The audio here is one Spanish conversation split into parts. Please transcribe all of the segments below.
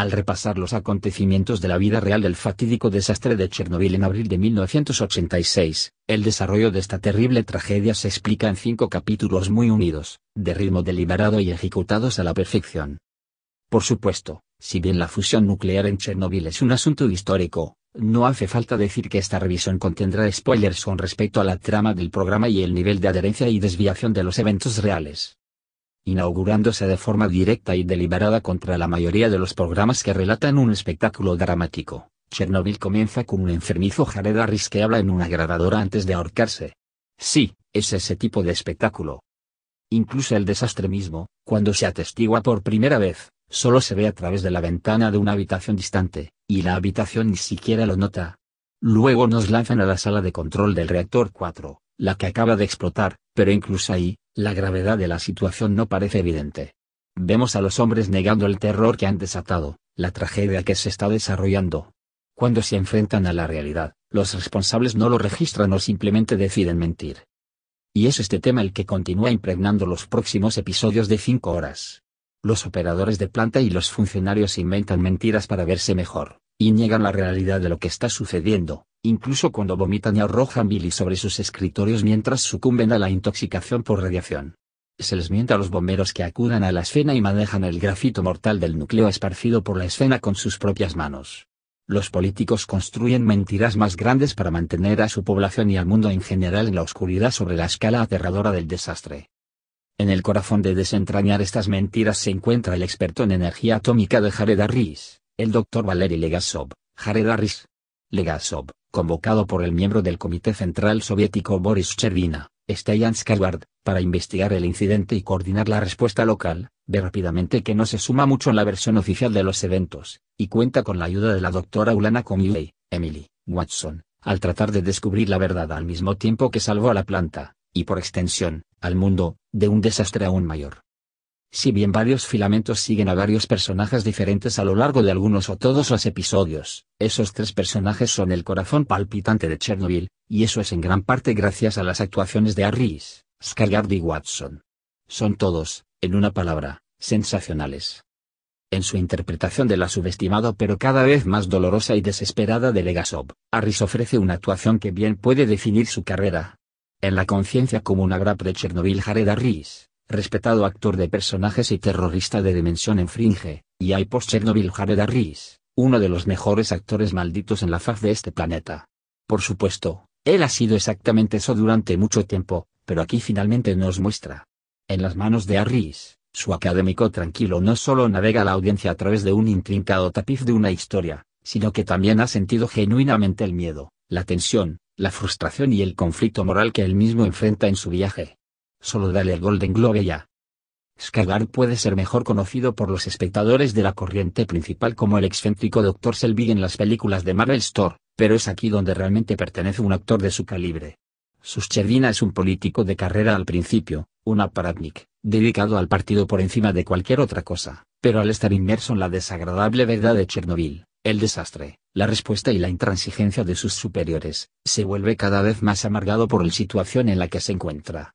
Al repasar los acontecimientos de la vida real del fatídico desastre de Chernobyl en abril de 1986, el desarrollo de esta terrible tragedia se explica en 5 capítulos muy unidos, de ritmo deliberado y ejecutados a la perfección. Por supuesto, si bien la fusión nuclear en Chernobyl es un asunto histórico, no hace falta decir que esta revisión contendrá spoilers con respecto a la trama del programa y el nivel de adherencia y desviación de los eventos reales. Inaugurándose de forma directa y deliberada contra la mayoría de los programas que relatan un espectáculo dramático, Chernobyl comienza con un enfermizo Jared Harris que habla en una grabadora antes de ahorcarse. Sí, es ese tipo de espectáculo. Incluso el desastre mismo, cuando se atestigua por primera vez, solo se ve a través de la ventana de una habitación distante, y la habitación ni siquiera lo nota. Luego nos lanzan a la sala de control del reactor 4, la que acaba de explotar, pero incluso ahí, la gravedad de la situación no parece evidente. Vemos a los hombres negando el terror que han desatado, la tragedia que se está desarrollando. Cuando se enfrentan a la realidad, los responsables no lo registran o simplemente deciden mentir. Y es este tema el que continúa impregnando los próximos episodios de 5 horas. Los operadores de planta y los funcionarios inventan mentiras para verse mejor, y niegan la realidad de lo que está sucediendo, incluso cuando vomitan y arrojan bilis sobre sus escritorios mientras sucumben a la intoxicación por radiación. Se les miente a los bomberos que acudan a la escena y manejan el grafito mortal del núcleo esparcido por la escena con sus propias manos. Los políticos construyen mentiras más grandes para mantener a su población y al mundo en general en la oscuridad sobre la escala aterradora del desastre. En el corazón de desentrañar estas mentiras se encuentra el experto en energía atómica de Jared Harris, el Dr. Valery Legasov. Jared Harris. Legasov, convocado por el miembro del Comité Central Soviético Boris Chervina, Stellan Skarsgård, para investigar el incidente y coordinar la respuesta local, ve rápidamente que no se suma mucho en la versión oficial de los eventos, y cuenta con la ayuda de la doctora Ulana Komiuley, Emily Watson, al tratar de descubrir la verdad al mismo tiempo que salvó a la planta, y por extensión, al mundo, de un desastre aún mayor. Si bien varios filamentos siguen a varios personajes diferentes a lo largo de algunos o todos los episodios, esos 3 personajes son el corazón palpitante de Chernobyl, y eso es en gran parte gracias a las actuaciones de Harris, Skarsgård y Watson. Son todos, en una palabra, sensacionales. En su interpretación de la subestimada pero cada vez más dolorosa y desesperada de Legasov, Harris ofrece una actuación que bien puede definir su carrera. En la conciencia común habrá pre-Chernobyl Jared Harris, respetado actor de personajes y terrorista de dimensión en Fringe, y hay post-Chernobyl Jared Harris, uno de los mejores actores malditos en la faz de este planeta. Por supuesto, él ha sido exactamente eso durante mucho tiempo, pero aquí finalmente nos muestra. En las manos de Harris, su académico tranquilo no solo navega a la audiencia a través de un intrincado tapiz de una historia, sino que también ha sentido genuinamente el miedo, la tensión, la frustración y el conflicto moral que él mismo enfrenta en su viaje. Solo dale el Golden Globe ya. Skarsgård puede ser mejor conocido por los espectadores de la corriente principal como el excéntrico Dr. Selvig en las películas de Marvel Store, pero es aquí donde realmente pertenece un actor de su calibre. Chervina es un político de carrera al principio, un aparatnik, dedicado al partido por encima de cualquier otra cosa, pero al estar inmerso en la desagradable verdad de Chernobyl, el desastre, la respuesta y la intransigencia de sus superiores, se vuelve cada vez más amargado por la situación en la que se encuentra.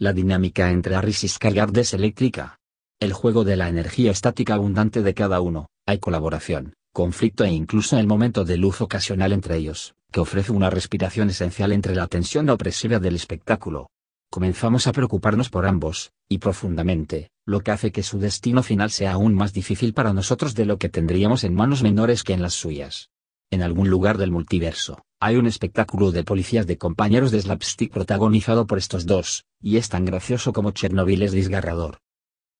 La dinámica entre Harris y Skarsgård es eléctrica. El juego de la energía estática abundante de cada uno, hay colaboración, conflicto e incluso el momento de luz ocasional entre ellos, que ofrece una respiración esencial entre la tensión opresiva del espectáculo. Comenzamos a preocuparnos por ambos, y profundamente, lo que hace que su destino final sea aún más difícil para nosotros de lo que tendríamos en manos menores que en las suyas. En algún lugar del multiverso, hay un espectáculo de policías de compañeros de slapstick protagonizado por estos dos, y es tan gracioso como Chernobyl es desgarrador.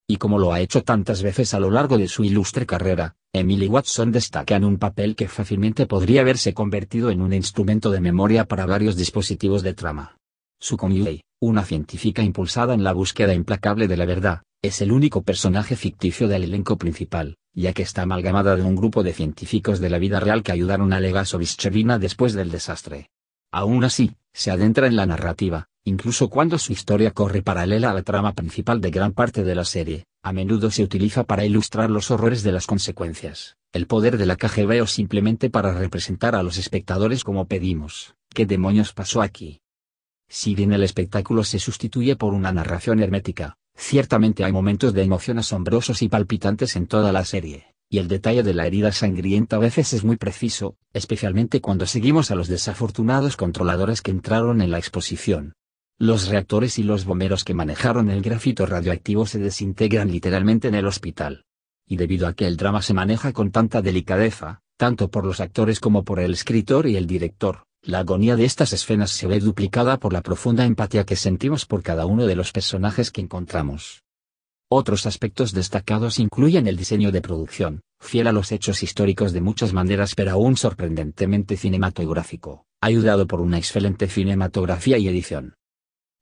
Y como lo ha hecho tantas veces a lo largo de su ilustre carrera, Emily Watson destaca en un papel que fácilmente podría haberse convertido en un instrumento de memoria para varios dispositivos de trama. Su Komiuley, una científica impulsada en la búsqueda implacable de la verdad, es el único personaje ficticio del elenco principal, ya que está amalgamada de un grupo de científicos de la vida real que ayudaron a Legasov y Chervina después del desastre. Aún así, se adentra en la narrativa, incluso cuando su historia corre paralela a la trama principal de gran parte de la serie, a menudo se utiliza para ilustrar los horrores de las consecuencias, el poder de la KGB o simplemente para representar a los espectadores como pedimos, ¿qué demonios pasó aquí? Si bien el espectáculo se sustituye por una narración hermética, ciertamente hay momentos de emoción asombrosos y palpitantes en toda la serie, Y el detalle de la herida sangrienta a veces es muy preciso, especialmente cuando seguimos a los desafortunados controladores que entraron en la exposición. Los reactores y los bomberos que manejaron el grafito radioactivo se desintegran literalmente en el hospital. Y debido a que el drama se maneja con tanta delicadeza, tanto por los actores como por el escritor y el director, la agonía de estas escenas se ve duplicada por la profunda empatía que sentimos por cada uno de los personajes que encontramos. Otros aspectos destacados incluyen el diseño de producción, fiel a los hechos históricos de muchas maneras pero aún sorprendentemente cinematográfico, ayudado por una excelente cinematografía y edición.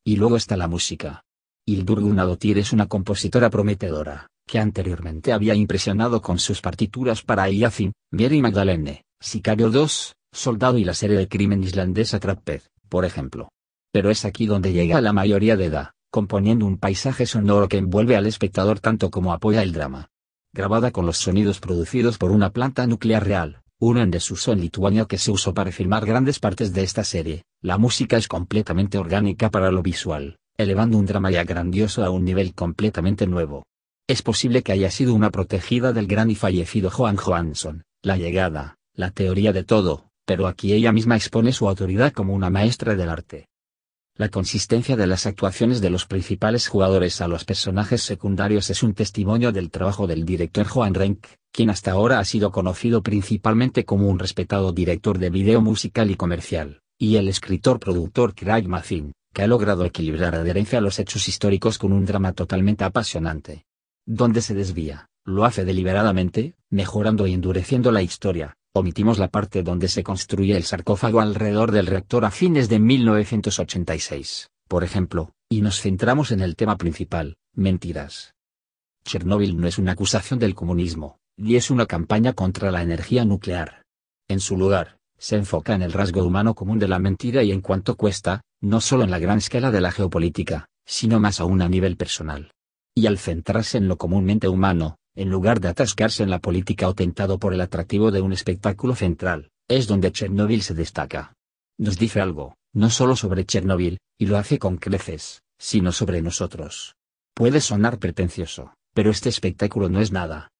Y luego está la música. Hildur Guðnadóttir es una compositora prometedora, que anteriormente había impresionado con sus partituras para Eyjafinn, Mary Magdalene, Sicario 2, Soldado y la serie de crimen islandesa Trapped, por ejemplo. Pero es aquí donde llega a la mayoría de edad, componiendo un paisaje sonoro que envuelve al espectador tanto como apoya el drama. Grabada con los sonidos producidos por una planta nuclear real, uno en desuso en Lituania que se usó para filmar grandes partes de esta serie, la música es completamente orgánica para lo visual, elevando un drama ya grandioso a un nivel completamente nuevo. Es posible que haya sido una protegida del gran y fallecido Johan Johansson, La llegada, la teoría de todo, pero aquí ella misma expone su autoridad como una maestra del arte. La consistencia de las actuaciones de los principales jugadores a los personajes secundarios es un testimonio del trabajo del director Johan Renck, quien hasta ahora ha sido conocido principalmente como un respetado director de vídeo musical y comercial, y el escritor-productor Craig Mazin, que ha logrado equilibrar adherencia a los hechos históricos con un drama totalmente apasionante. Donde se desvía, lo hace deliberadamente, mejorando y endureciendo la historia. Omitimos la parte donde se construye el sarcófago alrededor del reactor a fines de 1986, por ejemplo, y nos centramos en el tema principal, mentiras. Chernóbil no es una acusación del comunismo, ni es una campaña contra la energía nuclear. En su lugar, se enfoca en el rasgo humano común de la mentira y en cuánto cuesta, no solo en la gran escala de la geopolítica, sino más aún a nivel personal. Y al centrarse en lo comúnmente humano, en lugar de atascarse en la política o tentado por el atractivo de un espectáculo central, es donde Chernóbil se destaca. Nos dice algo, no solo sobre Chernóbil, y lo hace con creces, sino sobre nosotros. Puede sonar pretencioso, pero este espectáculo no es nada.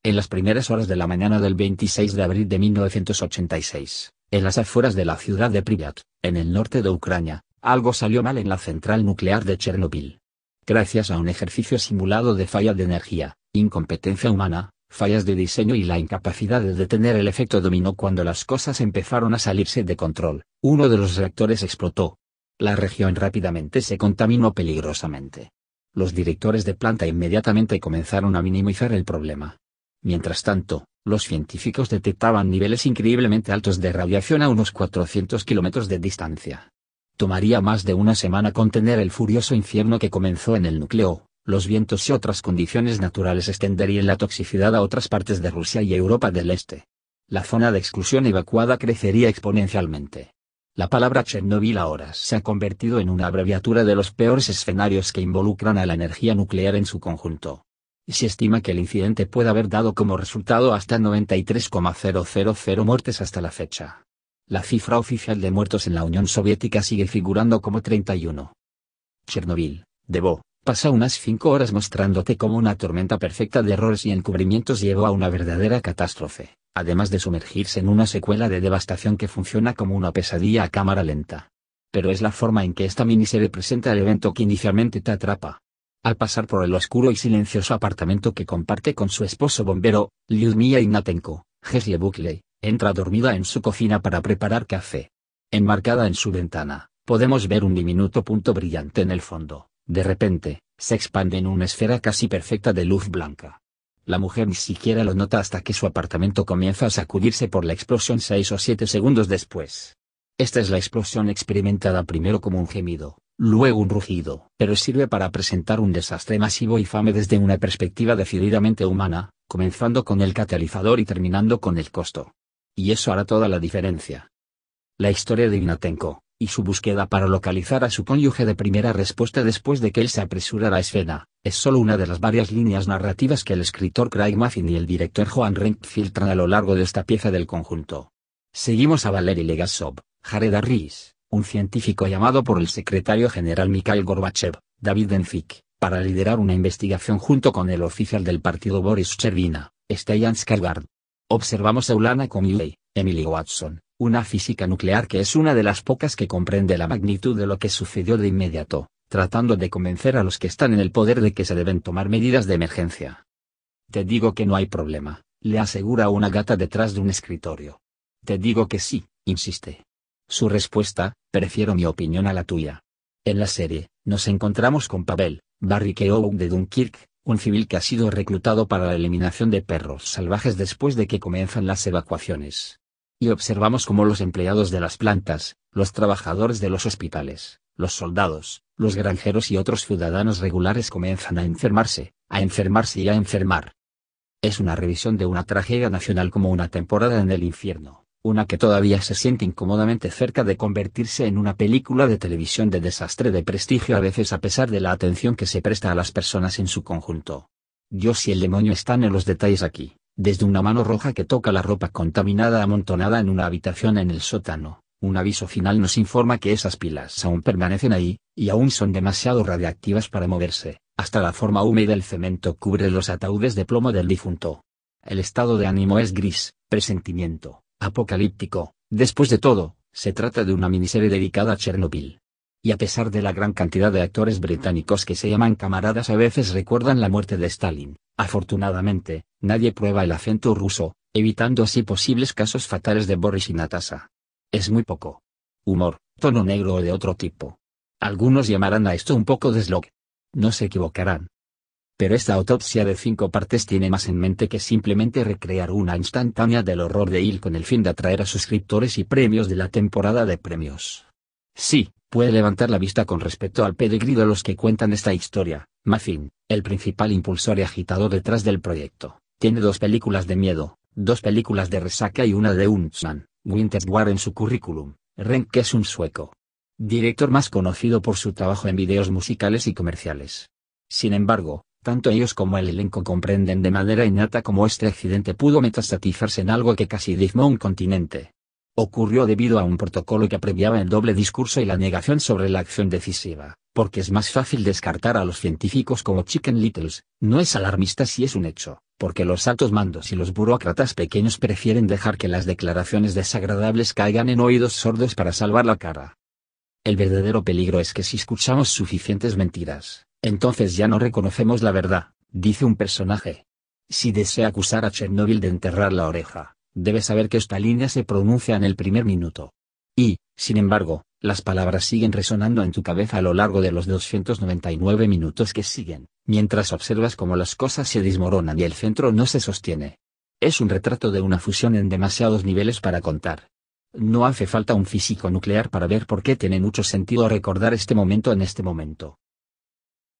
En las primeras horas de la mañana del 26 de abril de 1986, en las afueras de la ciudad de Pripyat, en el norte de Ucrania, algo salió mal en la central nuclear de Chernóbil. Gracias a un ejercicio simulado de falla de energía, incompetencia humana, fallas de diseño y la incapacidad de detener el efecto dominó cuando las cosas empezaron a salirse de control, uno de los reactores explotó. La región rápidamente se contaminó peligrosamente. Los directores de planta inmediatamente comenzaron a minimizar el problema. Mientras tanto, los científicos detectaban niveles increíblemente altos de radiación a unos 400 kilómetros de distancia. Tomaría más de una semana contener el furioso infierno que comenzó en el núcleo. Los vientos y otras condiciones naturales extenderían la toxicidad a otras partes de Rusia y Europa del Este. La zona de exclusión evacuada crecería exponencialmente. La palabra Chernóbil ahora se ha convertido en una abreviatura de los peores escenarios que involucran a la energía nuclear en su conjunto. Se estima que el incidente puede haber dado como resultado hasta 93,000 muertes hasta la fecha. La cifra oficial de muertos en la Unión Soviética sigue figurando como 31. Chernóbil, Devo, pasa unas 5 horas mostrándote cómo una tormenta perfecta de errores y encubrimientos llevó a una verdadera catástrofe, además de sumergirse en una secuela de devastación que funciona como una pesadilla a cámara lenta. Pero es la forma en que esta miniserie presenta el evento que inicialmente te atrapa. Al pasar por el oscuro y silencioso apartamento que comparte con su esposo bombero, Lyudmila Ignatenko, Jesle Buckley, entra dormida en su cocina para preparar café. Enmarcada en su ventana, podemos ver un diminuto punto brillante en el fondo. De repente, se expande en una esfera casi perfecta de luz blanca. La mujer ni siquiera lo nota hasta que su apartamento comienza a sacudirse por la explosión 6 o 7 segundos después. Esta es la explosión experimentada primero como un gemido, luego un rugido, pero sirve para presentar un desastre masivo y infame desde una perspectiva decididamente humana, comenzando con el catalizador y terminando con el costo. Y eso hará toda la diferencia. La historia de Ignatenko, y su búsqueda para localizar a su cónyuge de primera respuesta después de que él se apresurara a escena, es solo una de las varias líneas narrativas que el escritor Craig Mazin y el director Johan Renck filtran a lo largo de esta pieza del conjunto. Seguimos a Valery Legasov, Jared Harris, un científico llamado por el secretario general Mikhail Gorbachev, David Benzik, para liderar una investigación junto con el oficial del partido Boris Chervina, Stellan Skarsgård. Observamos a Ulana Komuley, Emily Watson, una física nuclear que es una de las pocas que comprende la magnitud de lo que sucedió de inmediato, tratando de convencer a los que están en el poder de que se deben tomar medidas de emergencia. Te digo que no hay problema, le asegura una gata detrás de un escritorio. Te digo que sí, insiste. Su respuesta: prefiero mi opinión a la tuya. En la serie, nos encontramos con Pavel, Barry Keogh de Dunkirk, un civil que ha sido reclutado para la eliminación de perros salvajes después de que comienzan las evacuaciones. Y observamos cómo los empleados de las plantas, los trabajadores de los hospitales, los soldados, los granjeros y otros ciudadanos regulares comienzan a enfermarse y a enfermar. Es una revisión de una tragedia nacional como una temporada en el infierno, una que todavía se siente incómodamente cerca de convertirse en una película de televisión de desastre de prestigio a veces a pesar de la atención que se presta a las personas en su conjunto. Dios y el demonio están en los detalles aquí, desde una mano roja que toca la ropa contaminada amontonada en una habitación en el sótano. Un aviso final nos informa que esas pilas aún permanecen ahí, y aún son demasiado radiactivas para moverse, hasta la forma húmeda del cemento cubre los ataúdes de plomo del difunto. El estado de ánimo es gris, presentimiento, apocalíptico. Después de todo, se trata de una miniserie dedicada a Chernobyl. Y a pesar de la gran cantidad de actores británicos que se llaman camaradas a veces recuerdan la muerte de Stalin, afortunadamente, nadie prueba el acento ruso, evitando así posibles casos fatales de Boris y Natasha. Es muy poco humor, tono negro o de otro tipo. Algunos llamarán a esto un poco de slog. No se equivocarán. Pero esta autopsia de 5 partes tiene más en mente que simplemente recrear una instantánea del horror de Hill con el fin de atraer a suscriptores y premios de la temporada de premios. Sí, puede levantar la vista con respecto al pedigrí de los que cuentan esta historia. Muffin, el principal impulsor y agitador detrás del proyecto, tiene 2 películas de miedo, 2 películas de resaca y una de Huntsman, Winter War en su currículum. Renck es un sueco director más conocido por su trabajo en videos musicales y comerciales. Sin embargo, tanto ellos como el elenco comprenden de manera innata cómo este accidente pudo metastatizarse en algo que casi diezmó un continente. Ocurrió debido a un protocolo que abreviaba el doble discurso y la negación sobre la acción decisiva, porque es más fácil descartar a los científicos como Chicken Littles. No es alarmista si es un hecho, porque los altos mandos y los burócratas pequeños prefieren dejar que las declaraciones desagradables caigan en oídos sordos para salvar la cara. El verdadero peligro es que si escuchamos suficientes mentiras, entonces ya no reconocemos la verdad, dice un personaje. Si desea acusar a Chernobyl de enterrar la oreja, debe saber que esta línea se pronuncia en el primer minuto. Y, sin embargo, las palabras siguen resonando en tu cabeza a lo largo de los 299 minutos que siguen, mientras observas cómo las cosas se desmoronan y el centro no se sostiene. Es un retrato de una fusión en demasiados niveles para contar. No hace falta un físico nuclear para ver por qué tiene mucho sentido recordar este momento en este momento.